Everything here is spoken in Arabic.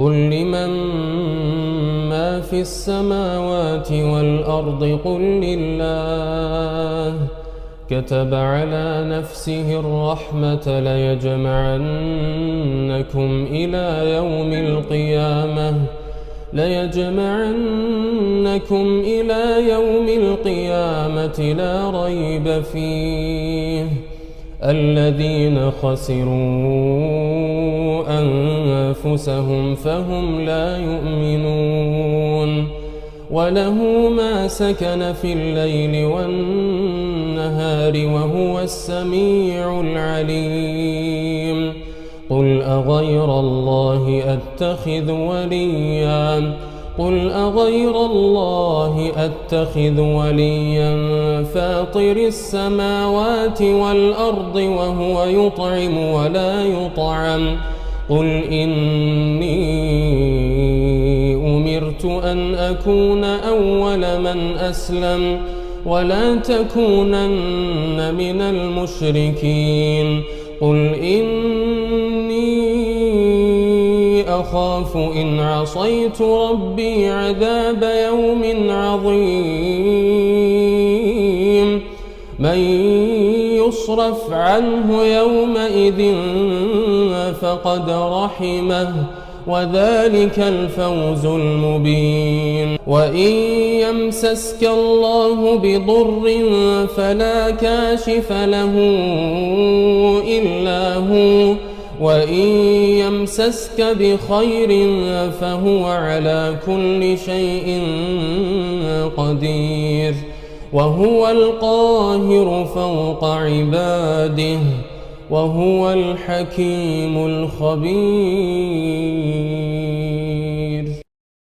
قل لمن ما في السماوات والأرض قل لله كتب على نفسه الرحمة ليجمعنكم إلى يوم القيامة لا ريب فيه الذين خسروا أنفسهم فهم لا يؤمنون وله ما سكن في الليل والنهار وهو السميع العليم قل أغير الله أتخذ وليا فاطر السماوات والأرض وهو يطعم ولا يطعم قل إني أمرت أن أكون أول من أسلم ولا تكونن من المشركين قل إني أخاف إن عصيت ربي عذاب يوم عظيم من يصرف عنه يومئذ فقد رحمه وذلك الفوز المبين وإن يمسسك الله بضر فلا كاشف له إلا هو وإن يمسسك بخير فهو على كل شيء قدير وهو القاهر فوق عباده وهو الحكيم الخبير.